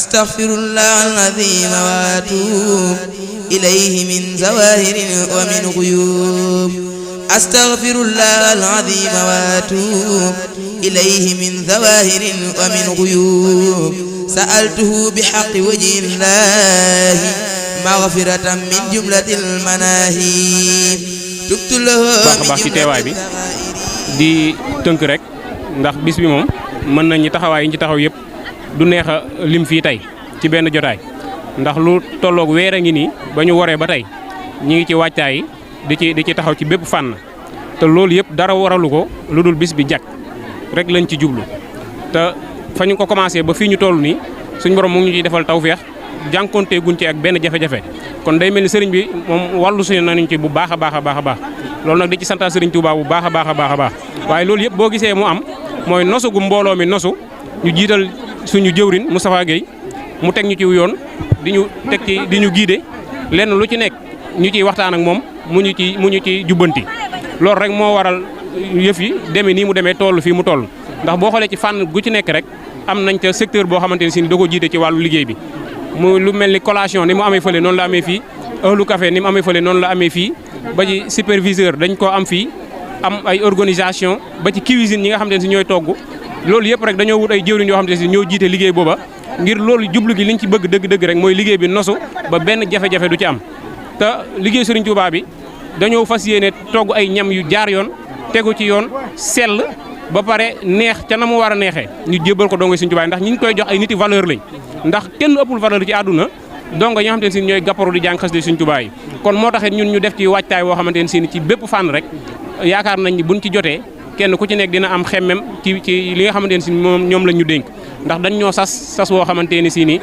أستغفر الله العظيم وأتوب إليه من زواهر ومن غيوب أستغفر الله العظيم وأتوب إليه من زواهر ومن غيوب سألته بحق وجه الله مغفرة من جملة المناهي تبت له baax ci teewaay bi di tënk rek ndax bis bi moom mën nañ ñi taxawaay yi ci taxaw yëpp du neex a lim fii tey ci benn jotaay ndax lu tolloog weer a ngi nii ba ñu waree ba tey ñi ngi ci wàccaay di ci taxaw ci bépp fànn te loolu yëpp dara waralu ko lu dul bis bi jag rek lañ ci jublu te fa ñu ko commencé ba fii ñu toll nii suñ borom mu ngi ñu ciy defal tawféex jànkoonte guñ ci ak benn jafe-jafe kon day mel ni sëriñ bi moom wàllu suñu nañu ci bu baax a baax a baax a baax loolu nag di ci santal sëriñ Touba bu baax a baax a baax a baax waaye loolu yëpp boo gisee mu am mooy nosu gu mbooloo mi nosu ñu jiital suñu jëwrin Moustapha Gueye mu teg ñu ci yoon di ñu teg ci di ñu guider lenn lu ci nekk ñu ciy waxtaan ak moom mu ñu ci jubbanti loolu rek moo waral yëf yi demee nii mu demee toll fii mu toll ndax boo xoolee ci fànn gu ci nekk rek am nañ ca secteur boo xamante ne si da ko jiite ci wàllu liggéey bi mu lu mel ni collation ni mu amee fële noonu la amee fii ëllu café ni mu amee fële noonu la amee fii ba ci superviseur dañ ko am fii am ay organisation ba ci cuisine ñi nga xamante ne si ñooy togg loolu yëpp rek dañoo wut ay jëwriñ yoo xamante ne si ñoo jiite liggéey booba ngir loolu jublu gi liñ ci bëgg dëgg-dëgg rek mooy liggéey bi nosu ba benn jafe-jafe du ci am te liggéey Serigne Touba bi dañoo fas yéene togg ay ñam yu jaar yoon tegu ci yoon sell ba pare neex ca na mu war a neexee ñu jébbal ko dongo Serigne Touba ndax ñi ngi koy jox ay niti valeur lañ ndax kenn ëppul valeur ci àdduna dongo ñi nga xamante ne si ñooy gàpparu di jàng xasida Serigne Touba yi kon moo taxit ñun ñu def ci waajtaay woo xamante ne si ci bépp fànn rek yaakaar nañ ni buñ ci jotee kenn ku ci nekk dina am xemmem ci li nga xamante ne si moom ñoom lañ ñu dénk ndax dañ ñoo sas woo xamante ne si ni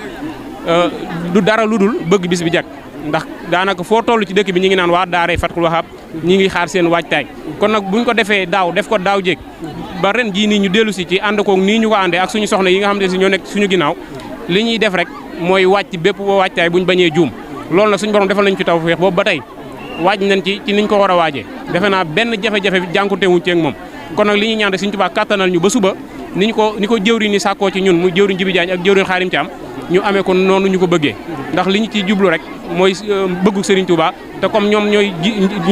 du dara lu dul bëgg bis bi jag ndax daanaka foo toll ci dëkk bi ñi ngi naan waa daaray Fatkul Wahab ñi ngi xaar seen waajtaay kon nag buñ ko defee daaw def ko daaw jéeg ba ren jii nii ñu dellu si ci ànd koog nii ñu ko àndee ak suñu soxna yi nga xamante ne si ñoo nekk suñu ginnaaw li ñuy def rek mooy wàcc bépp waajtaay buñ bañee juum loolu nag suñu borom defal nañ ci tawfeex boobu ba tey waaj nañ ci niñ ko war a waajee defe naa benn jafe-jafe jànkuwante wuñ ci ak moom kon nag li ñuy ñaan rek Serigne Touba kattanal ñu ba suba ni ko jëwriñ ni sàkkoo ci ñun muy jëwriñ Jibi Jaañ ak jëwriñ Xaarim Caam ñu amee ko noonu ñu ko bëggee ndax li ñu ciy jublu rek mooy bëggu Serigne Touba te comme ñoom ñooy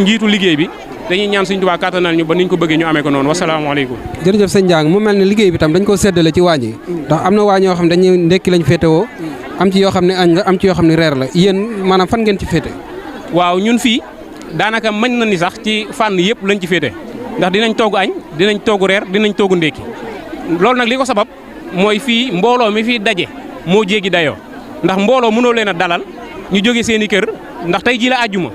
njiitu liggéey bi dañuy ñaan Serigne Touba kattanal ñu ba niñ ko bëggee ñu amee ko noonu wasalaamaaleykum. jërëjëf sëñ Ndiang mu mel ne liggéey bi tam dañ ko séddale ci waañ yi ndax am na waañ yoo xam ne dañuy ndekki lañ féetewoo am ci yoo xam ne añ la am ci yoo xam ne reer la yéen maanaam fan ngeen ci féete. waaw ñun fii daanaka mën na ni sax ci fànn yëpp lañ ci féete ndax dinañ togg añ dinañ togg reer dinañ togg ndékki loolu nag li ko sabab mooy fii mbooloo mi fii daje moo jéggi dayoo ndax mbooloo mënoo leen a dalal ñu jóge seen i kër ndax tey jii la àjjuma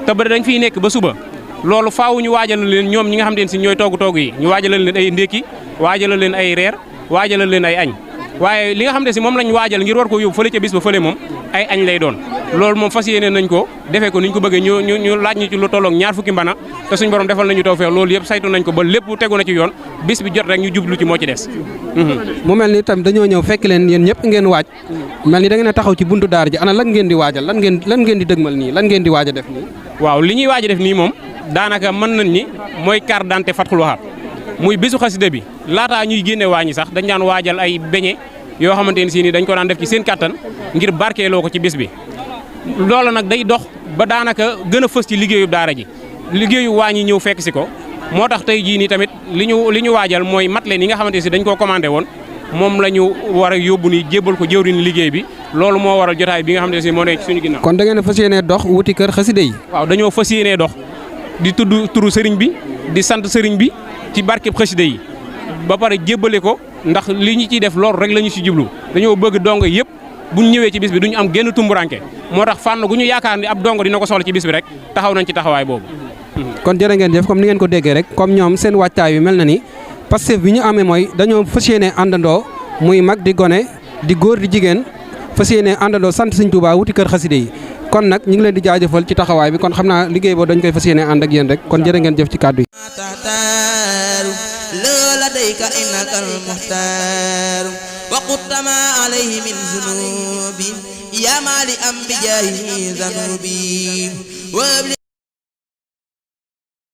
te ba dañ fiy nekk ba suba loolu faaw ñu waajalal leen ñoom ñi nga xam ne si ñooy togg yi ñu waajalal leen ay ndékki waajalal leen ay reer waajalal leen ay añ waaye li nga xam ne si moom lañ waajal ngir war ko yóbbu fële ca bis ba fële moom ay añ lay doon loolu moom fas yéene nañ ko defee ko niñ ko bëggee ñu laaj ñu ci lu tolloog ñaar fukki mbana te suñ borom defal nañu tawfeex loolu yëpp saytu nañ ko ba lépp tegu na ci yoon bis bi jot rek ñu jublu ci moo ci des. mu mel ni tam dañoo ñëw fekk leen yéen ñëpp ngeen waaj mel ni da ngeen a taxaw ci buntu daara ji ana lan ngeen di waajal lan ngeen di dëgmal nii lan ngeen di waaj a def nii. waaw li ñuy waaj a def nii moom daanaka mën nañ ni mooy carte d'identité Fatkul Wahab muy bisu xasida bi laataa ñuy génne waañi sax dañ daan waajal ay beñe yoo xamante ne si ni dañ ko daan def ci seen kattan ngir barkeeloo ko ci bis bi loolu nag day dox ba daanaka gën a fës ci liggéeyu daara ji liggéeyu waañ yi ñëw fekk si ko moo tax tey jii nii tamit li ñu waajal mooy mat leen yi nga xamante ne si dañ koo commandé woon moom la ñu war a yóbbu ni jébbal ko jëwriñ liggéey bi loolu moo waral jotaay bi nga xamante ne si moo nekk suñu ginnaaw. kon da ngeen a fas yéenee dox wuti kër xasida yi. waaw dañoo fas yéenee dox di tudd turu sëriñ bi di sant sëriñ bi ci barkeb xasida yi ba pare jébbale ko ndax li ñu ciy def loolu rek la ñu si jublu dañoo bëgg dongo yëpp buñ ñëwee ci bis bi duñu am genn tumburanke moo tax fànn gu ñu yaakaar ni ab dongo dina ko soxla ci bis bi rek taxaw nañ ci taxawaay boobu. kon jërë ngeen jëf comme ni ngeen ko déggee rek comme ñoom seen wàccaay wi mel na ni Pastef bi ñu amee mooy dañoo fas yéene àndandoo muy mag di gone di góor di jigéen fas yéene àndandoo sant Sëñ Tuubaa wuti kër xaside yi kon nag ñu ngi leen di jaajëfal ci taxawaay bi kon xam naa liggéey boobu dañ koy fas yéene ànd ak yéen rek kon jërë ngeen jëf ci kàddu yi. وقدت ما عليه من ذنوب يا مالئا بجاهه ذنوبي